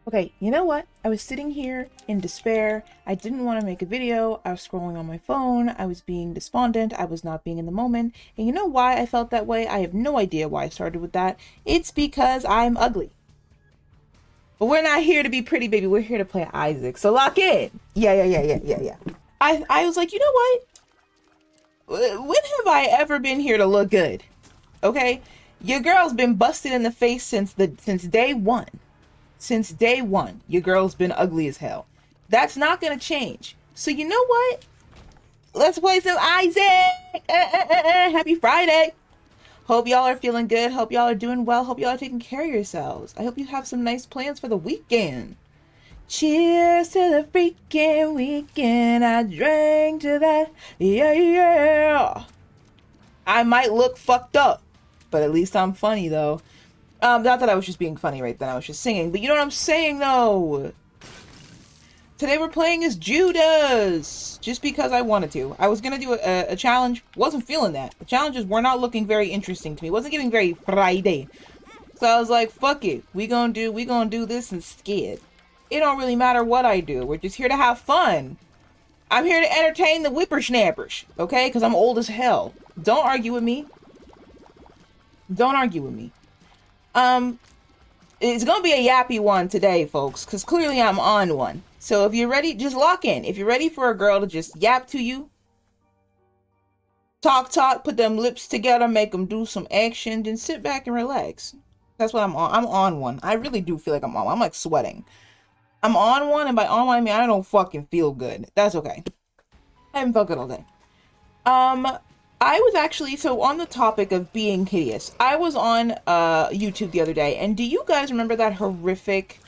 Okay, you know what? I was sitting here in despair. I didn't want to make a video. I was scrolling on my phone. I was being despondent. I was not being in the moment. And you know why I felt that way? I have no idea why I started with that. It's because I'm ugly. But we're not here to be pretty, baby. We're here to play Isaac. So lock in. Yeah. I was like, you know what? When have I ever been here to look good? Okay? Your girl's been busted in the face since day one. Since day one, your girl's been ugly as hell. That's not gonna change. So you know what? Let's play some Isaac. Happy Friday. Hope y'all are feeling good. Hope y'all are doing well. Hope y'all are taking care of yourselves. I hope you have some nice plans for the weekend. Cheers to the freaking weekend. I drank to that. Yeah. I might look fucked up, but at least I'm funny though. Not that I was just being funny right then, I was just singing, but you know what I'm saying though? Today we're playing as Judas, just because I wanted to. I was gonna do a challenge, wasn't feeling that. The challenges were not looking very interesting to me, wasn't giving very Friday. So I was like, fuck it, we gonna do this instead. It don't really matter what I do, we're just here to have fun. I'm here to entertain the whippersnappers, okay? Because I'm old as hell. Don't argue with me. Don't argue with me. It's gonna be a yappy one today, folks, because clearly I'm on one. So if you're ready, just lock in. If you're ready for a girl to just yap to you, talk, put them lips together, make them do some action, then sit back and relax. That's what I'm on. I'm on one. I really do feel like I'm on one. I'm like sweating. I'm on one, and by on one I mean I don't fucking feel good. That's okay. I haven't felt good all day. I was actually, so on the topic of being hideous, I was on YouTube the other day, and do you guys remember that horrific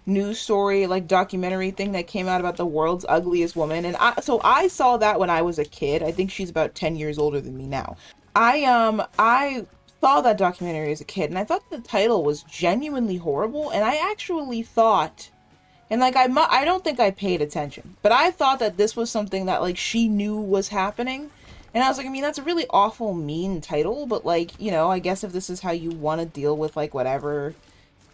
news story, like documentary thing that came out about the world's ugliest woman? And I saw that when I was a kid. I think she's about 10 years older than me now. I saw that documentary as a kid, and I thought the title was genuinely horrible, and I actually thought, and like I don't think I paid attention, but I thought that this was something that like she knew was happening. And I was like, I mean, that's a really awful, mean title, but like, you know, I guess if this is how you want to deal with like whatever,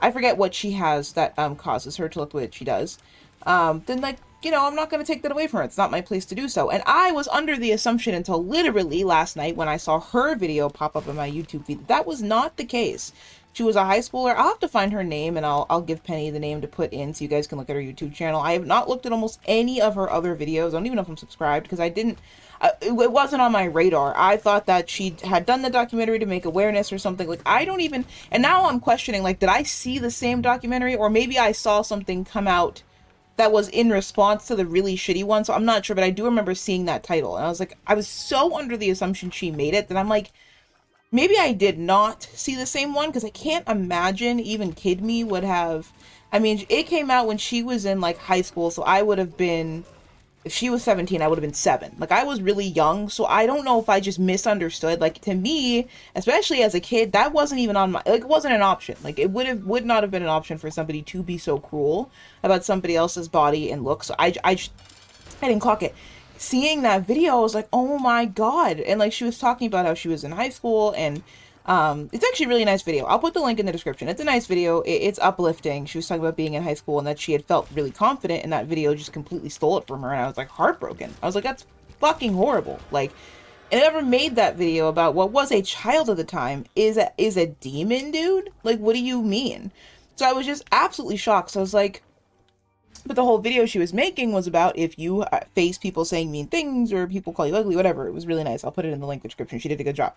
I forget what she has that causes her to look the way that she does, then like, you know, I'm not going to take that away from her. It's not my place to do so. And I was under the assumption until literally last night when I saw her video pop up in my YouTube feed that was not the case. She was a high schooler. I'll have to find her name, and I'll give Penny the name to put in so you guys can look at her YouTube channel. I have not looked at almost any of her other videos. I don't even know if I'm subscribed because I didn't. It wasn't on my radar. I thought that she had done the documentary to make awareness or something. Like, I don't even. And now I'm questioning, like, did I see the same documentary? Or maybe I saw something come out that was in response to the really shitty one. So I'm not sure, but I do remember seeing that title. And I was like, I was so under the assumption she made it that I'm like, maybe I did not see the same one, because I can't imagine even Kid Me would have. I mean, it came out when she was in like high school, so I would have been, if she was 17, I would have been 7. Like, I was really young, so I don't know if I just misunderstood. Like, to me, especially as a kid, that wasn't even on my, like, it wasn't an option. Like, it would not have been an option for somebody to be so cruel about somebody else's body and looks. So I didn't clock it. Seeing that video, I was like, oh my god. And like, she was talking about how she was in high school, and it's actually a really nice video. I'll put the link in the description. It's a nice video. It's uplifting. She was talking about being in high school and that she had felt really confident, and that video just completely stole it from her, and I was like heartbroken. I was like, that's fucking horrible. Like, and whoever made that video about what was a child at the time is a demon, dude. Like, what do you mean? So I was just absolutely shocked. So I was like, but the whole video she was making was about if you face people saying mean things or people call you ugly, whatever. It was really nice. I'll put it in the link description. She did a good job.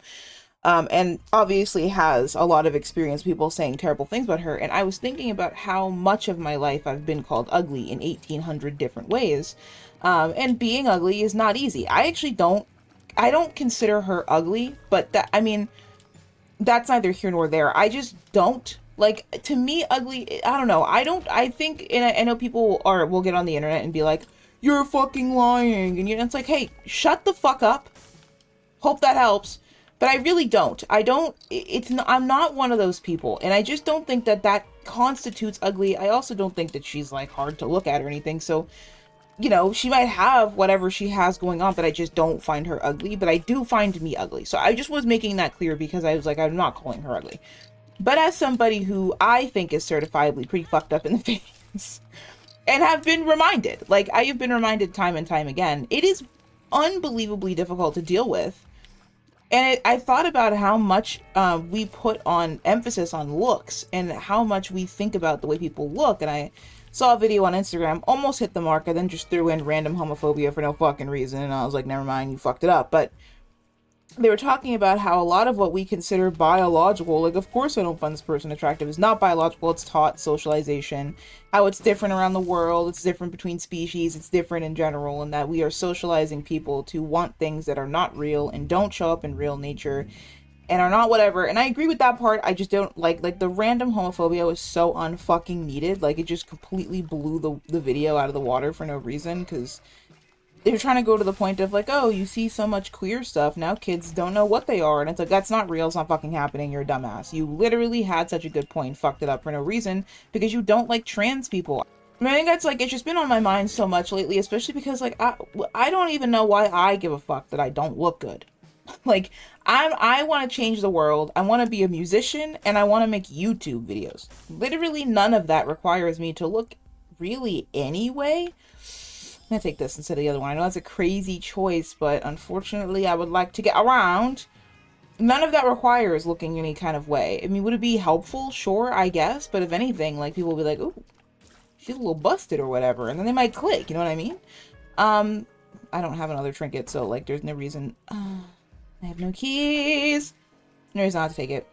And obviously has a lot of experience people saying terrible things about her. And I was thinking about how much of my life I've been called ugly in 1,800 different ways. And being ugly is not easy. I don't consider her ugly, but that, I mean, that's neither here nor there. I just don't. Like, to me, ugly, I don't know. I think, and I know people will get on the internet and be like, you're fucking lying. And it's like, hey, shut the fuck up. Hope that helps. But I really don't. I'm not one of those people. And I just don't think that that constitutes ugly. I also don't think that she's, like, hard to look at or anything. So, you know, she might have whatever she has going on, but I just don't find her ugly. But I do find me ugly. So I just was making that clear because I was like, I'm not calling her ugly. But as somebody who I think is certifiably pretty fucked up in the face, things. And have been reminded. Like, I have been reminded time and time again. It is unbelievably difficult to deal with. And I thought about how much we put on emphasis on looks and how much we think about the way people look. And I saw a video on Instagram, almost hit the mark. I then just threw in random homophobia for no fucking reason. And I was like, never mind, you fucked it up. But they were talking about how a lot of what we consider biological, like, of course I don't find this person attractive, is not biological, it's taught socialization, how it's different around the world, it's different between species, it's different in general, and that we are socializing people to want things that are not real and don't show up in real nature and are not whatever. And I agree with that part. I just don't like the random homophobia was so unfucking needed. Like, it just completely blew the video out of the water for no reason, because they're trying to go to the point of like, oh, you see so much queer stuff, now kids don't know what they are. And it's like, that's not real, it's not fucking happening, you're a dumbass. You literally had such a good point, fucked it up for no reason, because you don't like trans people. I mean, I think that's like, it's just been on my mind so much lately, especially because like, I don't even know why I give a fuck that I don't look good. Like, I want to change the world, I want to be a musician, and I want to make YouTube videos. Literally none of that requires me to look really anyway. I'm gonna take this instead of the other one. I know that's a crazy choice, but unfortunately I would like to get around. None of that requires looking any kind of way. I mean, would it be helpful? Sure, I guess. But if anything, like, people will be like, ooh, she's a little busted or whatever. And then they might click, you know what I mean? I don't have another trinket, so, like, there's no reason. I have no keys. No reason not to take it.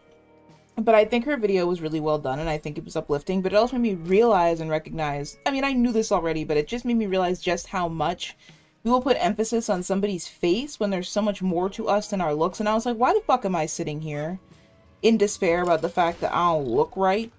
But I think her video was really well done, and I think it was uplifting, but it also made me realize and recognize, I mean, I knew this already, but it just made me realize just how much we will put emphasis on somebody's face when there's so much more to us than our looks. And I was like, why the fuck am I sitting here in despair about the fact that I don't look right?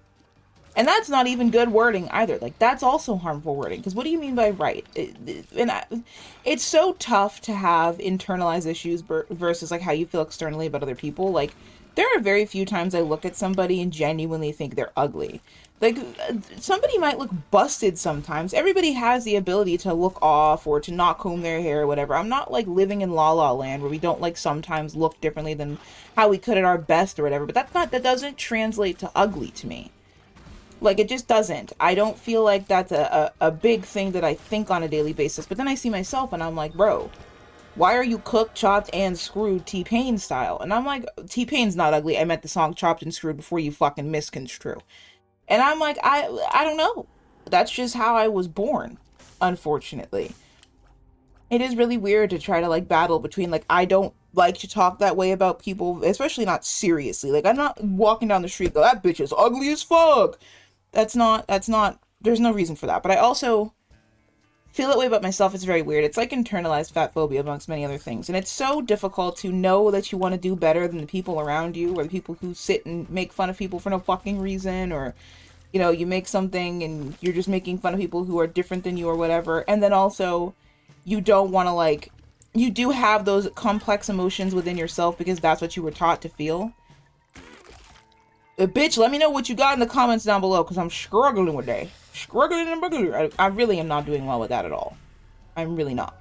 And that's not even good wording either. Like, that's also harmful wording, because what do you mean by right? It's so tough to have internalized issues versus, like, how you feel externally about other people. Like, there are very few times I look at somebody and genuinely think they're ugly. Like, somebody might look busted sometimes. Everybody has the ability to look off or to not comb their hair or whatever. I'm not, like, living in La La Land where we don't, like, sometimes look differently than how we could at our best or whatever. But that doesn't translate to ugly to me. Like, it just doesn't. I don't feel like that's a big thing that I think on a daily basis. But then I see myself and I'm like, bro, why are you cooked, chopped, and screwed T-Pain style? And I'm like, T-Pain's not ugly. I meant the song Chopped and Screwed before you fucking misconstrue. And I'm like, I don't know. That's just how I was born, unfortunately. It is really weird to try to, like, battle between, like, I don't like to talk that way about people, especially not seriously. Like, I'm not walking down the street go, that bitch is ugly as fuck. That's not, there's no reason for that. But I also feel that way about myself. It's very weird. It's like internalized fat phobia amongst many other things. And it's so difficult to know that you want to do better than the people around you, or the people who sit and make fun of people for no fucking reason, or, you know, you make something and you're just making fun of people who are different than you or whatever. And then also you don't want to, like, you do have those complex emotions within yourself because that's what you were taught to feel. Bitch, let me know what you got in the comments down below, because I'm struggling with that. I really am not doing well with that at all. I'm really not.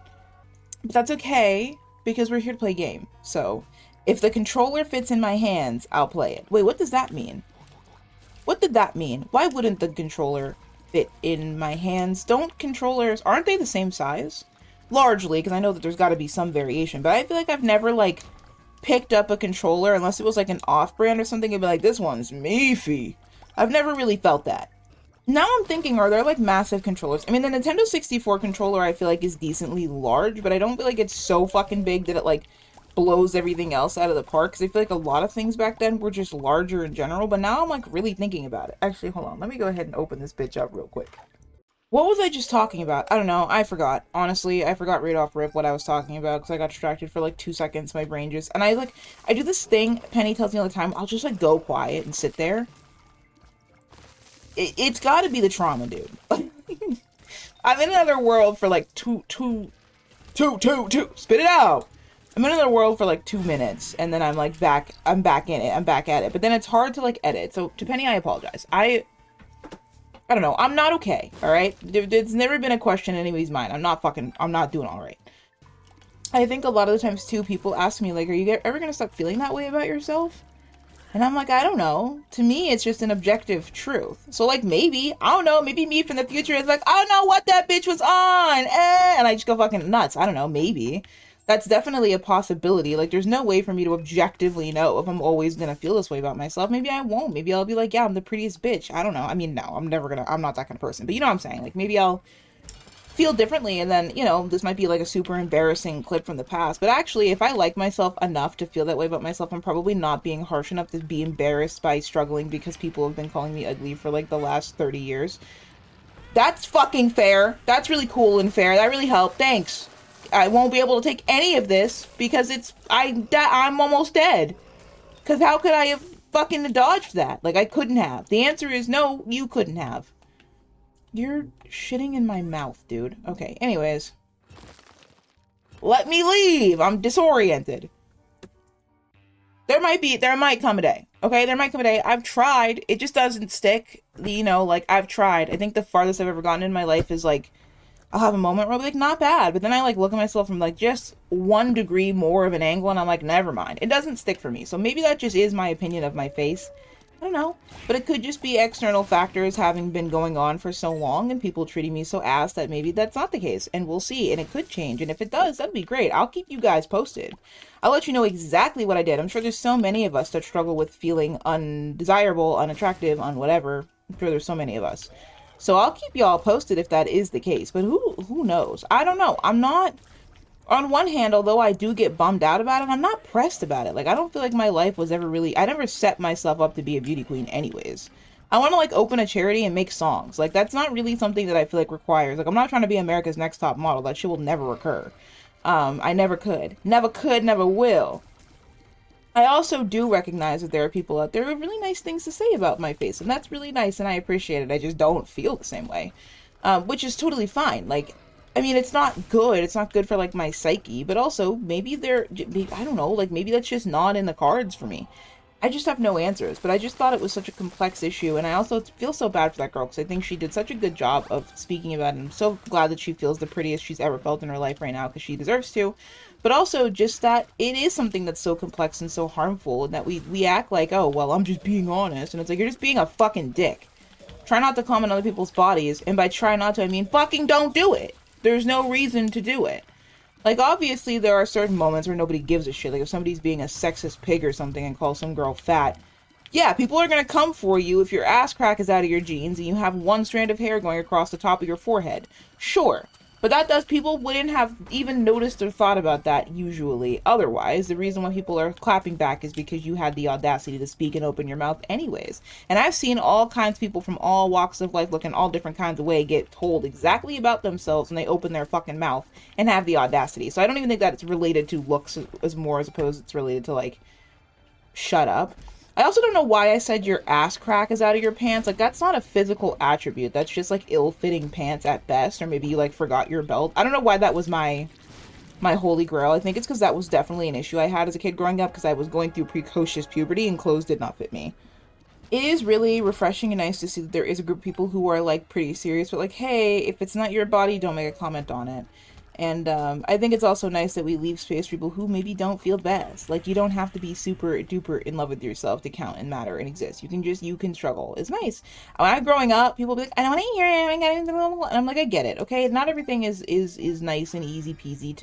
But that's okay, because we're here to play a game. So, if the controller fits in my hands, I'll play it. Wait, what does that mean? What did that mean? Why wouldn't the controller fit in my hands? Don't controllers, aren't they the same size? Largely, because I know that there's got to be some variation, but I feel like I've never, like, picked up a controller, unless it was like an off-brand or something, and be like, this one's meefy. I've never really felt that. Now I'm thinking, are there, like, massive controllers? I mean, the Nintendo 64 controller I feel like is decently large, but I don't feel like it's so fucking big that it, like, blows everything else out of the park, because I feel like a lot of things back then were just larger in general, but now I'm, like, really thinking about it. Actually, hold on, let me go ahead and open this bitch up real quick. What was I just talking about? I don't know. I forgot. Honestly, I forgot right off rip what I was talking about because I got distracted for like 2 seconds. My brain just... And I do this thing Penny tells me all the time. I'll just like go quiet and sit there. It's got to be the trauma, dude. I'm in another world for like two. Spit it out. I'm in another world for like 2 minutes and then I'm like back. I'm back in it. I'm back at it. But then it's hard to like edit. So to Penny, I apologize. I don't know. I'm not okay, alright? There's never been a question in anybody's mind. I'm not doing alright. I think a lot of the times, too, people ask me, like, are you ever gonna stop feeling that way about yourself? And I'm like, I don't know. To me, it's just an objective truth. So, like, maybe, I don't know, maybe me from the future is like, I don't know what that bitch was on. And I just go fucking nuts. I don't know, maybe. That's definitely a possibility. Like, there's no way for me to objectively know if I'm always gonna feel this way about myself. Maybe I won't. Maybe I'll be like, yeah, I'm the prettiest bitch. I don't know. I mean, no, I'm not that kind of person. But you know what I'm saying? Like, maybe I'll feel differently, and then, this might be like a super embarrassing clip from the past, but actually, if I like myself enough to feel that way about myself, I'm probably not being harsh enough to be embarrassed by struggling because people have been calling me ugly for like the last 30 years. That's fucking fair. That's really cool and fair. That really helped. Thanks. I won't be able to take any of this because I'm almost dead. Because how could I have fucking dodged that? Like, I couldn't have. The answer is no, you couldn't have. You're shitting in my mouth, dude. Okay, anyways. Let me leave! I'm disoriented. There might come a day. Okay, there might come a day. I've tried. It just doesn't stick. Like, I've tried. I think the farthest I've ever gotten in my life is, like, I'll have a moment where I'll be like, not bad. But then I, like, look at myself from, like, just 1 degree more of an angle, and I'm like, never mind. It doesn't stick for me. So maybe that just is my opinion of my face. I don't know, but it could just be external factors having been going on for so long and people treating me so ass that maybe that's not the case, and we'll see, and it could change, and if it does, that'd be great. I'll keep you guys posted. I'll let you know exactly what I did. I'm sure there's so many of us that struggle with feeling undesirable, unattractive, whatever. I'm sure there's so many of us. So I'll keep y'all posted if that is the case, but who knows? I don't know. I'm not... On one hand, although I do get bummed out about it, I'm not pressed about it. Like, I don't feel like my life was ever really... I never set myself up to be a beauty queen anyways. I want to, like, open a charity and make songs. Like, that's not really something that I feel like requires. Like, I'm not trying to be America's Next Top Model. That shit will never occur. I never could. Never could, never will. I also do recognize that there are people out there who have really nice things to say about my face, and that's really nice, and I appreciate it. I just don't feel the same way. Which is totally fine. Like, I mean, it's not good. It's not good for, like, my psyche, but also, maybe I don't know, like, maybe that's just not in the cards for me. I just have no answers, but I just thought it was such a complex issue, and I also feel so bad for that girl, because I think she did such a good job of speaking about it, and I'm so glad that she feels the prettiest she's ever felt in her life right now, because she deserves to, but also just that it is something that's so complex and so harmful, and that we act like, oh, well, I'm just being honest, and it's like, you're just being a fucking dick. Try not to comment on other people's bodies, and by try not to, I mean fucking don't do it. There's no reason to do it. Like, obviously, there are certain moments where nobody gives a shit. Like, if somebody's being a sexist pig or something and calls some girl fat, yeah, people are gonna come for you if your ass crack is out of your jeans and you have 1 strand of hair going across the top of your forehead. Sure. But people wouldn't have even noticed or thought about that usually. Otherwise, the reason why people are clapping back is because you had the audacity to speak and open your mouth anyways. And I've seen all kinds of people from all walks of life looking all different kinds of way get told exactly about themselves when they open their fucking mouth and have the audacity. So I don't even think that it's related to looks as opposed it's related to, like, shut up. I also don't know why I said your ass crack is out of your pants. Like, that's not a physical attribute. That's just, like, ill-fitting pants at best. Or maybe you, like, forgot your belt. I don't know why that was my holy grail. I think it's because that was definitely an issue I had as a kid growing up, because I was going through precocious puberty and clothes did not fit me. It is really refreshing and nice to see that there is a group of people who are, like, pretty serious, but, like, hey, if it's not your body, don't make a comment on it. And I think it's also nice that we leave space for people who maybe don't feel best. Like, you don't have to be super duper in love with yourself to count and matter and exist. You can struggle. It's nice. When I'm growing up, people be like, I don't want to hear it. And I'm like, I get it. Okay, not everything is nice and easy peasy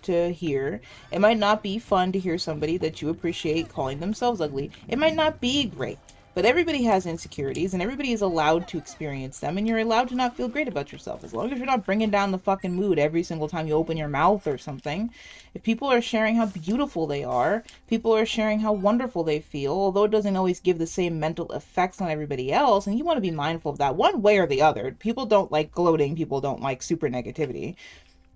to hear. It might not be fun to hear somebody that you appreciate calling themselves ugly. It might not be great. But everybody has insecurities, and everybody is allowed to experience them, and you're allowed to not feel great about yourself, as long as you're not bringing down the fucking mood every single time you open your mouth or something. If people are sharing how beautiful they are, people are sharing how wonderful they feel, although it doesn't always give the same mental effects on everybody else, and you want to be mindful of that one way or the other. People don't like gloating, people don't like super negativity.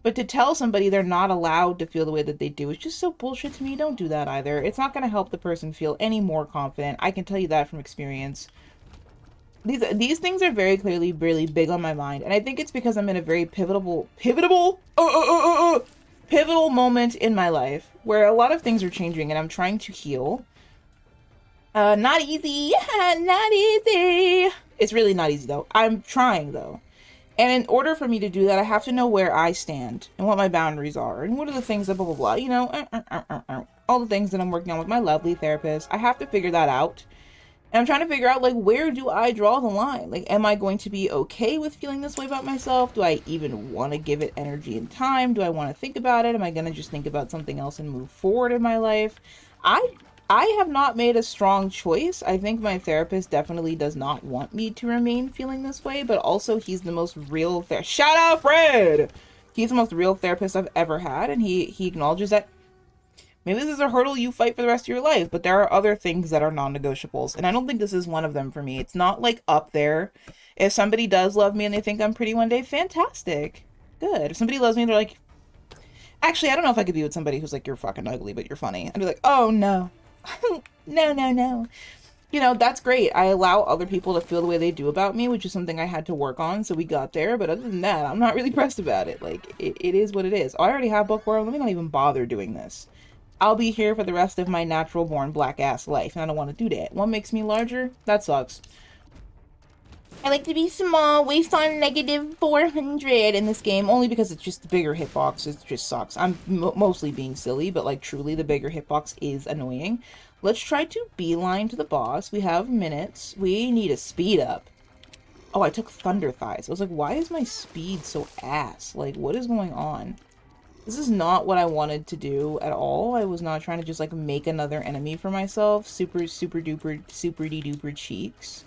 But to tell somebody they're not allowed to feel the way that they do is just so bullshit to me. Don't do that either. It's not going to help the person feel any more confident. I can tell you that from experience. These things are very clearly really big on my mind. And I think it's because I'm in a very pivotal moment in my life where a lot of things are changing and I'm trying to heal. Not easy. Not easy. It's really not easy though. I'm trying though. And in order for me to do that, I have to know where I stand and what my boundaries are and what are the things that blah, blah, blah, you know, all the things that I'm working on with my lovely therapist. I have to figure that out. And I'm trying to figure out, like, where do I draw the line? Like, am I going to be okay with feeling this way about myself? Do I even want to give it energy and time? Do I want to think about it? Am I going to just think about something else and move forward in my life? I I have not made a strong choice. I think my therapist definitely does not want me to remain feeling this way, but also he's the most real Shout out Fred! He's the most real therapist I've ever had, and he acknowledges that maybe this is a hurdle you fight for the rest of your life, but there are other things that are non-negotiables, and I don't think this is one of them for me. It's not like up there. If somebody does love me and they think I'm pretty one day, fantastic. Good. If somebody loves me, they're like, actually, I don't know if I could be with somebody who's like, you're fucking ugly, but you're funny. I'd be like, oh no. No, no, no. You know, that's great. I allow other people to feel the way they do about me, which is something I had to work on, so we got there. But other than that, I'm not really pressed about it. Like, it is what it is. Oh, I already have bookworm. Let me not even bother doing this. I'll be here for the rest of my natural born black ass life, and I don't want to do that. What makes me larger? That sucks. I like to be small, waist on negative 400 in this game, only because it's just the bigger hitbox. It just sucks. I'm mostly being silly, but like truly the bigger hitbox is annoying. Let's try to beeline to the boss. We have minutes. We need a speed up. Oh, I took Thunder Thighs. I was like, why is my speed so ass? Like, what is going on? This is not what I wanted to do at all. I was not trying to just like make another enemy for myself. Super, super duper, super duper cheeks.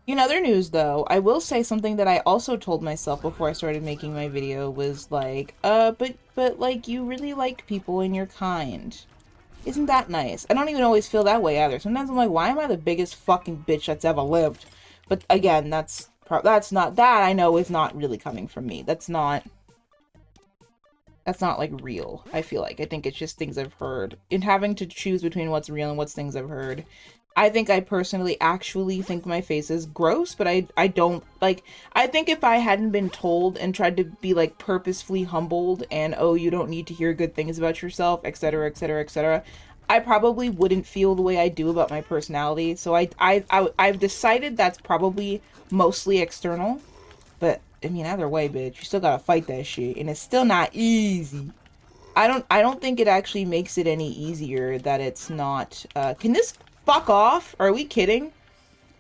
In other news, though, I will say something that I also told myself before I started making my video was like, but like, you really like people and you're kind. Isn't that nice? I don't even always feel that way either. Sometimes I'm like, why am I the biggest fucking bitch that's ever lived? But again, that's not, that I know is not really coming from me. That's not like real, I feel like. I think it's just things I've heard. In having to choose between what's real and what's things I've heard, I think I personally actually think my face is gross, but I don't, like, I think if I hadn't been told and tried to be, like, purposefully humbled and, oh, you don't need to hear good things about yourself, etc., etc., etc., I probably wouldn't feel the way I do about my personality. So I've decided that's probably mostly external, but, I mean, either way, bitch, you still gotta fight that shit, and it's still not easy. I don't think it actually makes it any easier that it's not, can this fuck off? Are we kidding?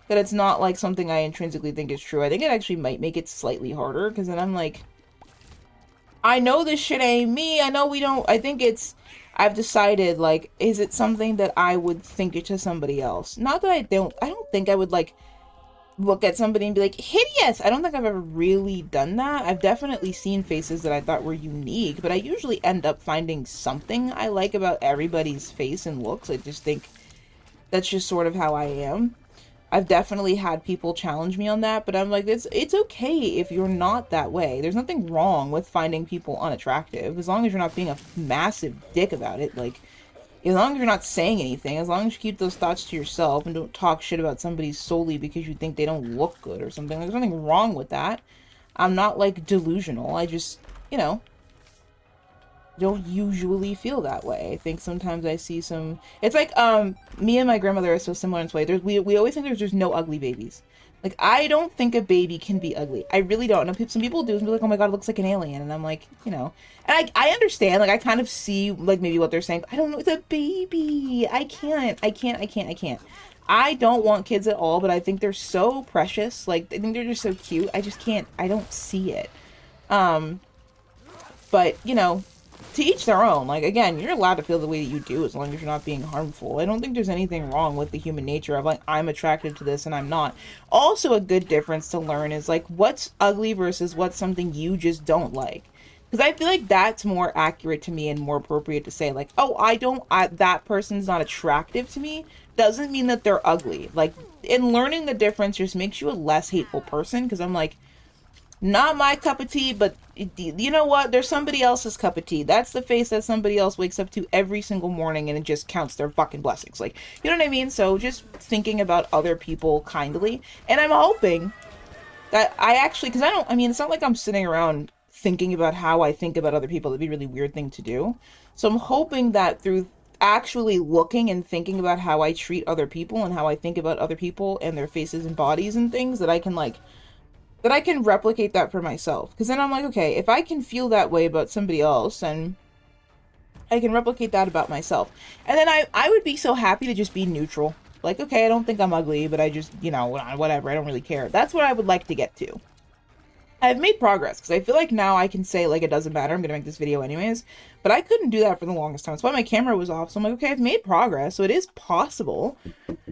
That it's not like something I intrinsically think is true. I think it actually might make it slightly harder, because then I'm like, I know this shit ain't me. I know we don't, I think it's, I've decided, like, is it something that I would think it to somebody else? Not that I don't think I would, like, look at somebody and be like, hideous! I don't think I've ever really done that. I've definitely seen faces that I thought were unique, but I usually end up finding something I like about everybody's face and looks. I just think that's just sort of how I am. I've definitely had people challenge me on that, but I'm like, it's okay if you're not that way. There's nothing wrong with finding people unattractive, as long as you're not being a massive dick about it. Like, as long as you're not saying anything, as long as you keep those thoughts to yourself and don't talk shit about somebody solely because you think they don't look good or something. There's nothing wrong with that. I'm not, like, delusional. I just, you know, don't usually feel that way. I think sometimes I see some, it's like, me and my grandmother are so similar in this way. We always think there's just no ugly babies. Like, I don't think a baby can be ugly. I really don't. And some people do and be like, oh my god, it looks like an alien. And I'm like, you know, and I understand, like, I kind of see, like, maybe what they're saying. I don't know, it's a baby. I can't. I don't want kids at all, but I think they're so precious. Like, I think they're just so cute. I just can't, I don't see it. But, you know, to each their own. Like, again, you're allowed to feel the way that you do as long as you're not being harmful. I don't think there's anything wrong with the human nature of, like, I'm attracted to this and I'm not. Also, a good difference to learn is, like, what's ugly versus what's something you just don't like. Because I feel like that's more accurate to me and more appropriate to say, like, oh, that person's not attractive to me doesn't mean that they're ugly. Like, in learning the difference just makes you a less hateful person, because I'm like, not my cup of tea, but you know what? There's somebody else's cup of tea. That's the face that somebody else wakes up to every single morning, and it just counts their fucking blessings. Like, you know what I mean? So just thinking about other people kindly. And I'm hoping that I actually, because I mean, it's not like I'm sitting around thinking about how I think about other people. That'd be a really weird thing to do. So I'm hoping that through actually looking and thinking about how I treat other people and how I think about other people and their faces and bodies and things, that I can, like, that I can replicate that for myself. Because then I'm like, okay, if I can feel that way about somebody else, then I can replicate that about myself. And then I would be so happy to just be neutral. Like, okay, I don't think I'm ugly, but I just, you know, whatever, I don't really care. That's what I would like to get to. I've made progress because I feel like now I can say, like, it doesn't matter, I'm gonna make this video anyways. But I couldn't do that for the longest time. That's why my camera was off. So I'm like, okay, I've made progress, so it is possible.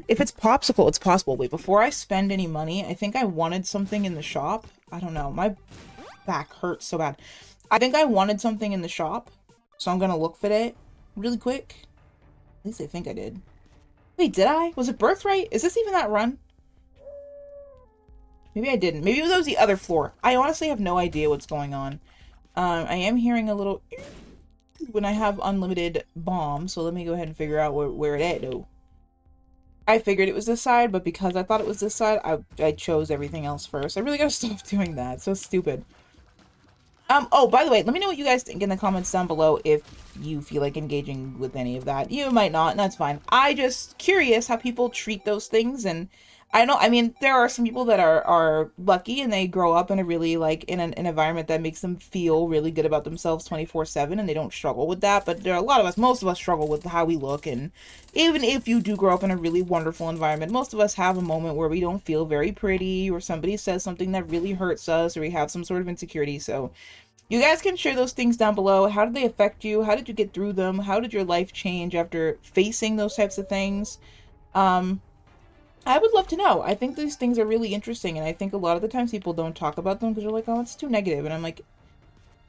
If it's popsicle, it's possible. Wait, before I spend any money, I think I wanted something in the shop. I don't know. My back hurts so bad. I think I wanted something in the shop, so I'm gonna look for it really quick. At least I think I did. Wait, did I? Was it Birthright? Is this even that run? Maybe I didn't. Maybe that was the other floor. I honestly have no idea what's going on. I am hearing a little when I have unlimited bombs, so let me go ahead and figure out where it at, though. I figured it was this side, but because I thought it was this side, I chose everything else first. I really gotta stop doing that. It's so stupid. Oh, by the way, let me know what you guys think in the comments down below if you feel like engaging with any of that. You might not, and that's fine. I just curious how people treat those things, and I know, I mean, there are some people that are lucky and they grow up in a really, like, in an environment that makes them feel really good about themselves 24/7 and they don't struggle with that, but there are a lot of us, most of us struggle with how we look, and even if you do grow up in a really wonderful environment, most of us have a moment where we don't feel very pretty, or somebody says something that really hurts us, or we have some sort of insecurity, so you guys can share those things down below. How did they affect you? How did you get through them? How did your life change after facing those types of things? Um, I would love to know. I think these things are really interesting, and I think a lot of the times people don't talk about them because they're like, oh, it's too negative. And I'm like,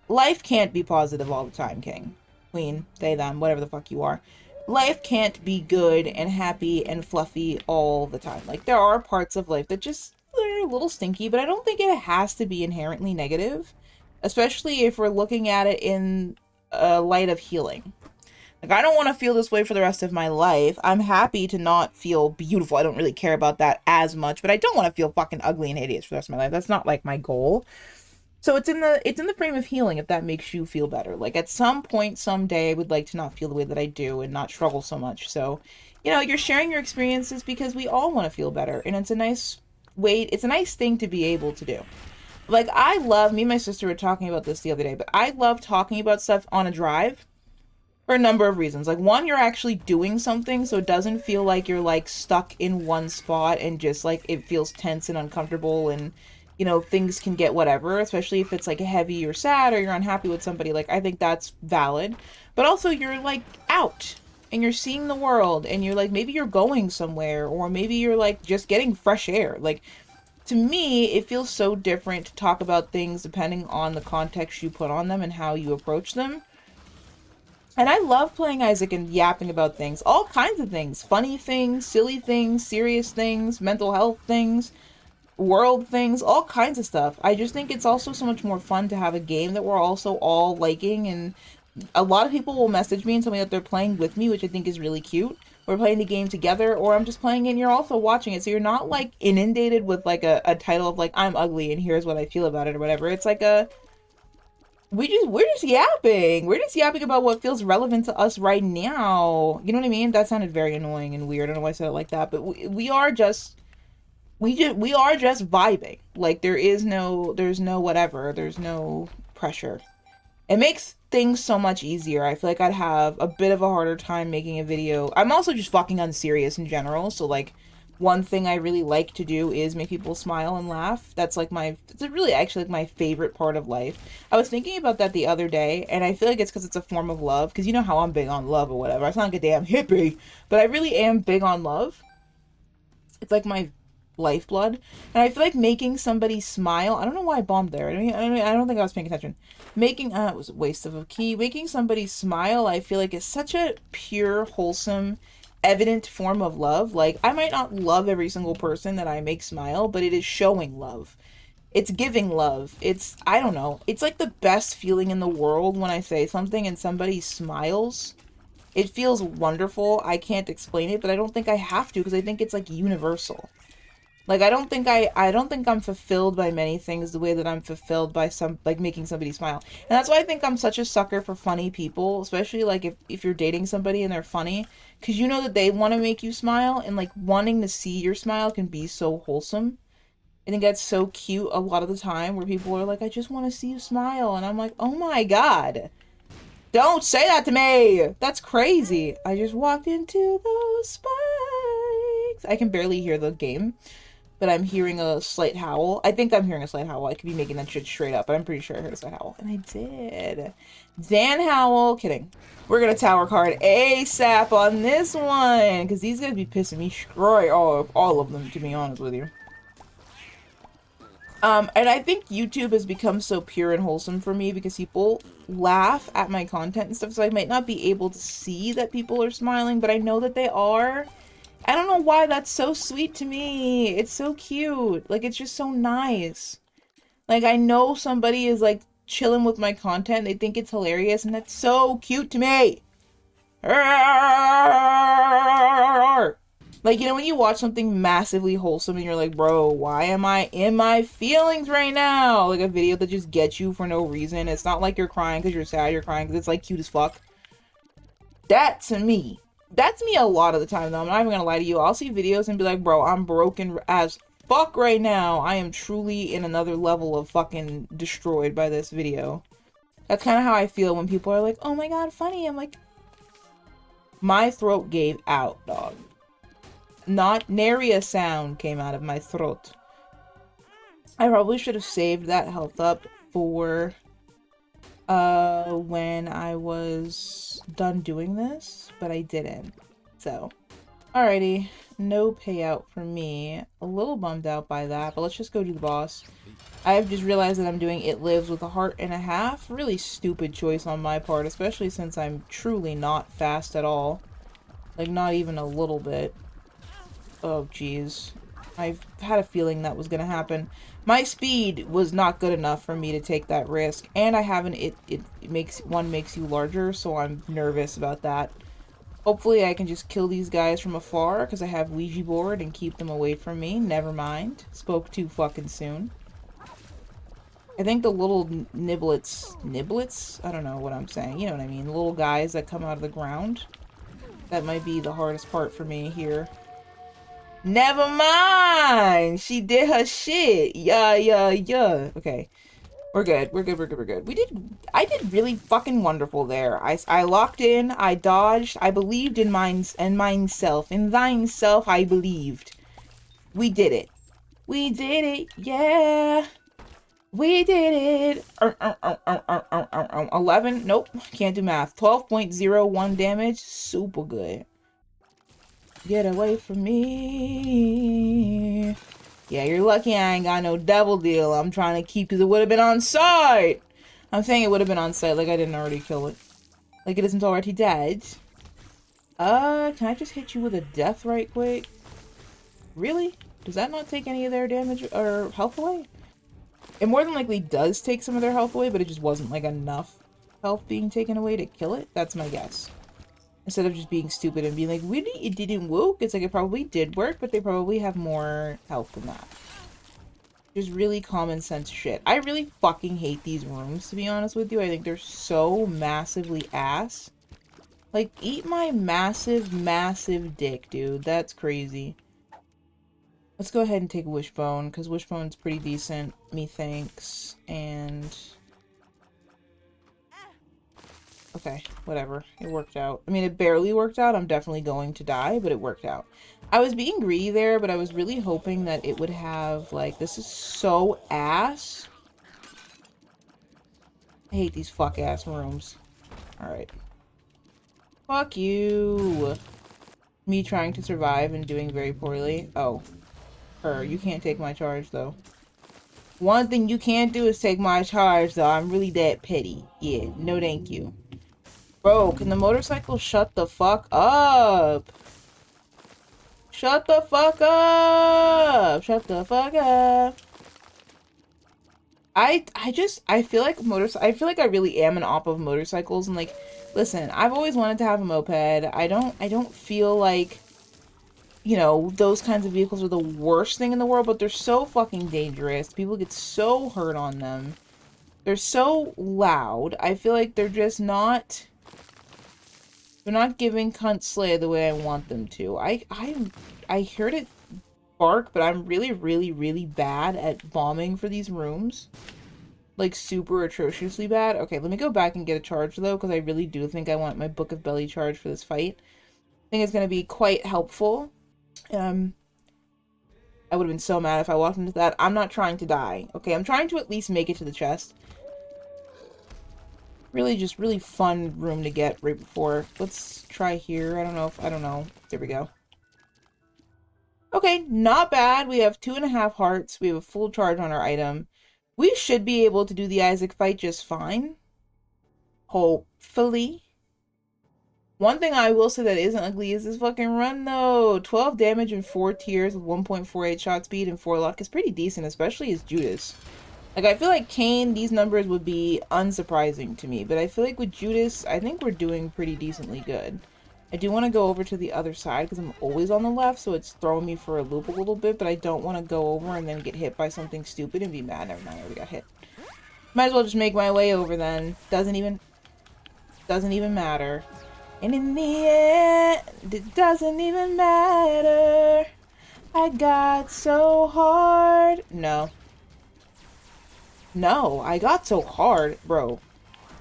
life can't be positive all the time, King, Queen, they, them, whatever the fuck you are. Life can't be good and happy and fluffy all the time. Like, there are parts of life that just are a little stinky, but I don't think it has to be inherently negative, especially if we're looking at it in a light of healing. Like, I don't want to feel this way for the rest of my life. I'm happy to not feel beautiful. I don't really care about that as much, but I don't want to feel fucking ugly and hideous for the rest of my life. That's not, like, my goal. So it's in the frame of healing, if that makes you feel better. Like, at some point, someday, I would like to not feel the way that I do and not struggle so much. So, you know, you're sharing your experiences because we all want to feel better, and it's a nice way, it's a nice thing to be able to do. Like, I love, me and my sister were talking about this the other day, but I love talking about stuff on a drive for a number of reasons. Like, one, you're actually doing something, so it doesn't feel like you're, like, stuck in one spot and just, like, it feels tense and uncomfortable, and, you know, things can get whatever, especially if it's, like, heavy or sad or you're unhappy with somebody. Like, I think that's valid. But also, you're, like, out, and you're seeing the world, and you're, like, maybe you're going somewhere, or maybe you're, like, just getting fresh air. Like, to me, it feels so different to talk about things depending on the context you put on them and how you approach them. And I love playing Isaac and yapping about things, all kinds of things, funny things, silly things, serious things, mental health things, world things, all kinds of stuff. I just think it's also so much more fun to have a game that we're also all liking, and a lot of people will message me and tell me that they're playing with me, which I think is really cute. We're playing the game together, or I'm just playing it and you're also watching it, so you're not, like, inundated with, like, a title of, like, I'm ugly and here's what I feel about it or whatever. It's like a we're just yapping. We're just yapping about what feels relevant to us right now. You know what I mean? That sounded very annoying and weird. I don't know why I said it like that, but we are just we are just vibing. Like, there's no whatever. There's no pressure. It makes things so much easier. I feel like I'd have a bit of a harder time making a video. I'm also just fucking unserious in general, so, like, one thing I really like to do is make people smile and laugh. That's, like, it's really actually, like, my favorite part of life. I was thinking about that the other day, and I feel like it's because it's a form of love, because you know how I'm big on love or whatever. I sound like a damn hippie, but I really am big on love. It's like my lifeblood, and I feel like making somebody smile. I don't know why I bombed there. I don't think I was paying attention. Making it was a waste of a key. Making somebody smile, I feel like, is such a pure, wholesome, evident form of love. Like, I might not love every single person that I make smile, but it is showing love. It's giving love. It's, I don't know. It's like the best feeling in the world when I say something and somebody smiles. It feels wonderful. I can't explain it, but I don't think I have to, because I think it's, like, universal. Like, I don't think I'm fulfilled by many things the way that I'm fulfilled by some, like, making somebody smile. And that's why I think I'm such a sucker for funny people, especially, like, if you're dating somebody and they're funny, because you know that they want to make you smile, and, like, wanting to see your smile can be so wholesome. I think that's so cute a lot of the time where people are like, I just want to see you smile. And I'm like, oh my God. Don't say that to me. That's crazy. I just walked into those spikes. I can barely hear the game, but I'm hearing a slight howl. I think I'm hearing a slight howl. I could be making that shit straight up, but I'm pretty sure I heard a slight howl. And I did. Dan Howl. Kidding. We're gonna tower card ASAP on this one, because these guys be pissing me straight off. All of them, to be honest with you. And I think YouTube has become so pure and wholesome for me because people laugh at my content and stuff, so I might not be able to see that people are smiling, but I know that they are. I don't know why that's so sweet to me. It's so cute. Like, it's just so nice. Like, I know somebody is, like, chilling with my content. They think it's hilarious, and that's so cute to me. Like, you know, when you watch something massively wholesome and you're like, bro, why am I in my feelings right now? Like a video that just gets you for no reason. It's not like you're crying because you're sad, you're crying because it's like cute as fuck. That's me. That's me a lot of the time, though. I'm not even gonna lie to you. I'll see videos and be like, bro, I'm broken as fuck right now. I am truly in another level of fucking destroyed by this video. That's kind of how I feel when people are like, oh my God, funny. I'm like, my throat gave out, dog. Not nary a sound came out of my throat. I probably should have saved that health up for when I was done doing this, but I didn't. So, alrighty. No payout for me. A little bummed out by that, but let's just go do the boss. I've just realized that I'm doing It Lives with a heart and a half. Really stupid choice on my part, especially since I'm truly not fast at all. Like, not even a little bit. Oh, jeez. I've had a feeling that was gonna happen. My speed was not good enough for me to take that risk, and I haven't, it makes you larger, so I'm nervous about that. Hopefully I can just kill these guys from afar, because I have Ouija board and keep them away from me. Never mind. Spoke too fucking soon. I think the little niblets? I don't know what I'm saying. You know what I mean. The little guys that come out of the ground. That might be the hardest part for me here. Never mind! She did her shit. Yeah. Okay. We're good. We're good. I did really fucking wonderful there. I locked in, I dodged, I believed in myself. In thine self, I believed. We did it. We did it, yeah. We did it. 11, nope, can't do math. 12.01 damage, super good. Get away from me. Yeah, you're lucky I ain't got no devil deal. I'm trying to keep, because it would have been on site. I'm saying it would have been on site, like I didn't already kill it. Like it isn't already dead. Can I just hit you with a death right quick? Really? Does that not take any of their damage or health away? It more than likely does take some of their health away, but it just wasn't like enough health being taken away to kill it. That's my guess. Instead of just being stupid and being like, really, it didn't work? It's like, it probably did work, but they probably have more health than that. Just really common sense shit. I really fucking hate these rooms, to be honest with you. I think they're so massively ass. Like, eat my massive dick, dude. That's crazy. Let's go ahead and take Wishbone, because Wishbone's pretty decent, methinks, and... Okay, whatever. It worked out. I mean, it barely worked out. I'm definitely going to die, but it worked out. I was being greedy there, but I was really hoping that it would have, like, this is so ass. I hate these fuck-ass rooms. Alright. Fuck you. Me trying to survive and doing very poorly. Oh. Her. You can't take my charge, though. One thing you can't do is take my charge, though. I'm really that petty. Yeah, no thank you. Bro, can the motorcycle shut the fuck up? Shut the fuck up! Shut the fuck up! I feel like I feel like I really am an op of motorcycles, and like, listen, I've always wanted to have a moped. I don't feel like, you know, those kinds of vehicles are the worst thing in the world, but they're so fucking dangerous. People get so hurt on them. They're so loud. I feel like they're just not... They're not giving cunt slay the way I want them to. I heard it spark, but I'm really, really, really bad at bombing for these rooms. Like, super atrociously bad. Okay, let me go back and get a charge, though, because I really do think I want my Book of Belly charge for this fight. I think it's going to be quite helpful. I would have been so mad if I walked into that. I'm not trying to die. Okay, I'm trying to at least make it to the chest. Really just really fun room to get right before. Let's try here. I don't know. There we go. Okay, not bad. We have 2.5 hearts. We have a full charge on our item. We should be able to do the Isaac fight just fine. Hopefully. One thing I will say that isn't ugly is this fucking run, though. 12 damage in 4 tiers with 1.48 shot speed and 4 luck is pretty decent, especially as Judas. Like, I feel like Cain, these numbers would be unsurprising to me, but I feel like with Judas, I think we're doing pretty decently good. I do want to go over to the other side because I'm always on the left, so it's throwing me for a loop a little bit, but I don't want to go over and then get hit by something stupid and be mad. Never mind, I already got hit. Might as well just make my way over then. Doesn't even matter. And in the end, it doesn't even matter. I got so hard. No, I got so hard, bro.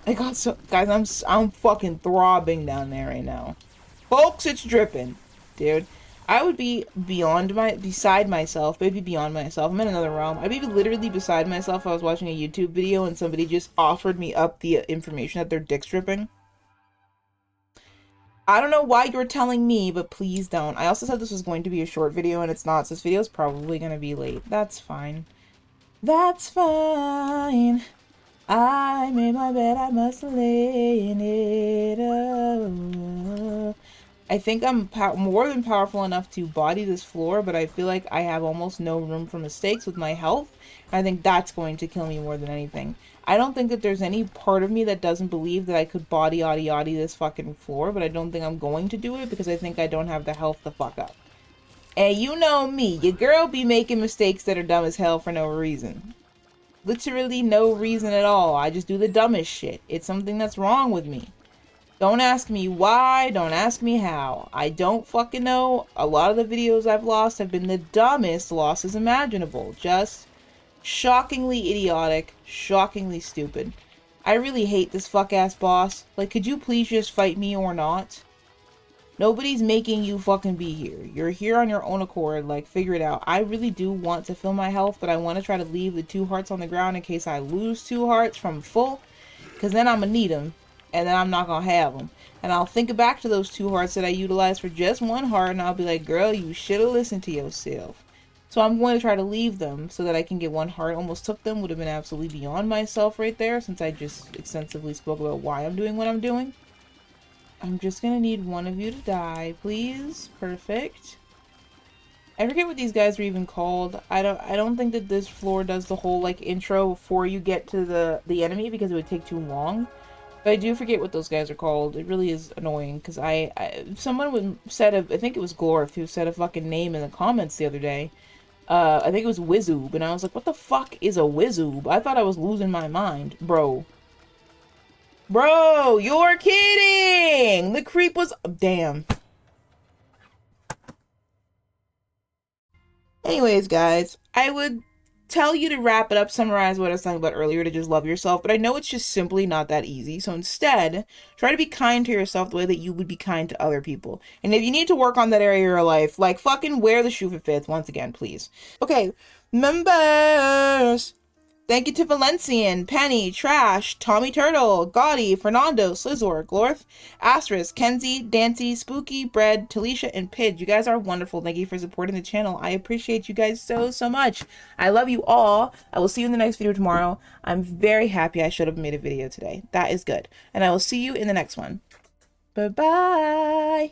I got so... Guys, I'm fucking throbbing down there right now. Folks, it's dripping. Dude, I would be beside myself. Maybe beyond myself. I'm in another realm. I'd be literally beside myself if I was watching a YouTube video and somebody just offered me up the information that their dick's dripping. I don't know why you're telling me, but please don't. I also said this was going to be a short video, and it's not, so this video is probably going to be late. That's fine. That's fine. I made my bed, I must lay in it. Oh. I think I'm more than powerful enough to body this floor, but I feel like I have almost no room for mistakes with my health. I think that's going to kill me more than anything. I don't think that there's any part of me that doesn't believe that I could body this fucking floor, but I don't think I'm going to do it because I think I don't have the health to fuck up. And you know me, your girl be making mistakes that are dumb as hell for no reason. Literally no reason at all. I just do the dumbest shit. It's something that's wrong with me. Don't ask me why, don't ask me how. I don't fucking know. A lot of the videos I've lost have been the dumbest losses imaginable. Just shockingly idiotic, shockingly stupid. I really hate this fuck-ass boss. Like, could you please just fight me or not? Nobody's making you fucking be here. You're here on your own accord. Like, figure it out. I really do want to fill my health, but I want to try to leave the 2 hearts on the ground in case I lose 2 hearts from full. Because then I'm going to need them. And then I'm not going to have them. And I'll think back to those 2 hearts that I utilized for just 1 heart. And I'll be like, girl, you should have listened to yourself. So I'm going to try to leave them so that I can get 1 heart. Almost took them. Would have been absolutely beyond myself right there. Since I just extensively spoke about why I'm doing what I'm doing. I'm just gonna need one of you to die, please. Perfect. I forget what these guys are even called. I don't think that this floor does the whole like intro before you get to the enemy because it would take too long. But I do forget what those guys are called. It really is annoying because someone said I think it was Glorf who said a fucking name in the comments the other day. I think it was Wizoob, and I was like, what the fuck is a Wizoob? I thought I was losing my mind, bro. Bro, you're kidding! The creep was... Damn. Anyways, guys, I would tell you to wrap it up, summarize what I was talking about earlier, to just love yourself, but I know it's just simply not that easy. So instead, try to be kind to yourself the way that you would be kind to other people. And if you need to work on that area of your life, like, fucking wear the shoe if it fits, once again, please. Okay, members! Thank you to Valencian, Penny, Trash, Tommy Turtle, Gaudy, Fernando, Slizor, Glorf, Asterisk, Kenzie, Dancy, Spooky, Bread, Talisha, and Pidge. You guys are wonderful. Thank you for supporting the channel. I appreciate you guys so, so much. I love you all. I will see you in the next video tomorrow. I'm very happy I should have made a video today. That is good. And I will see you in the next one. Bye-bye.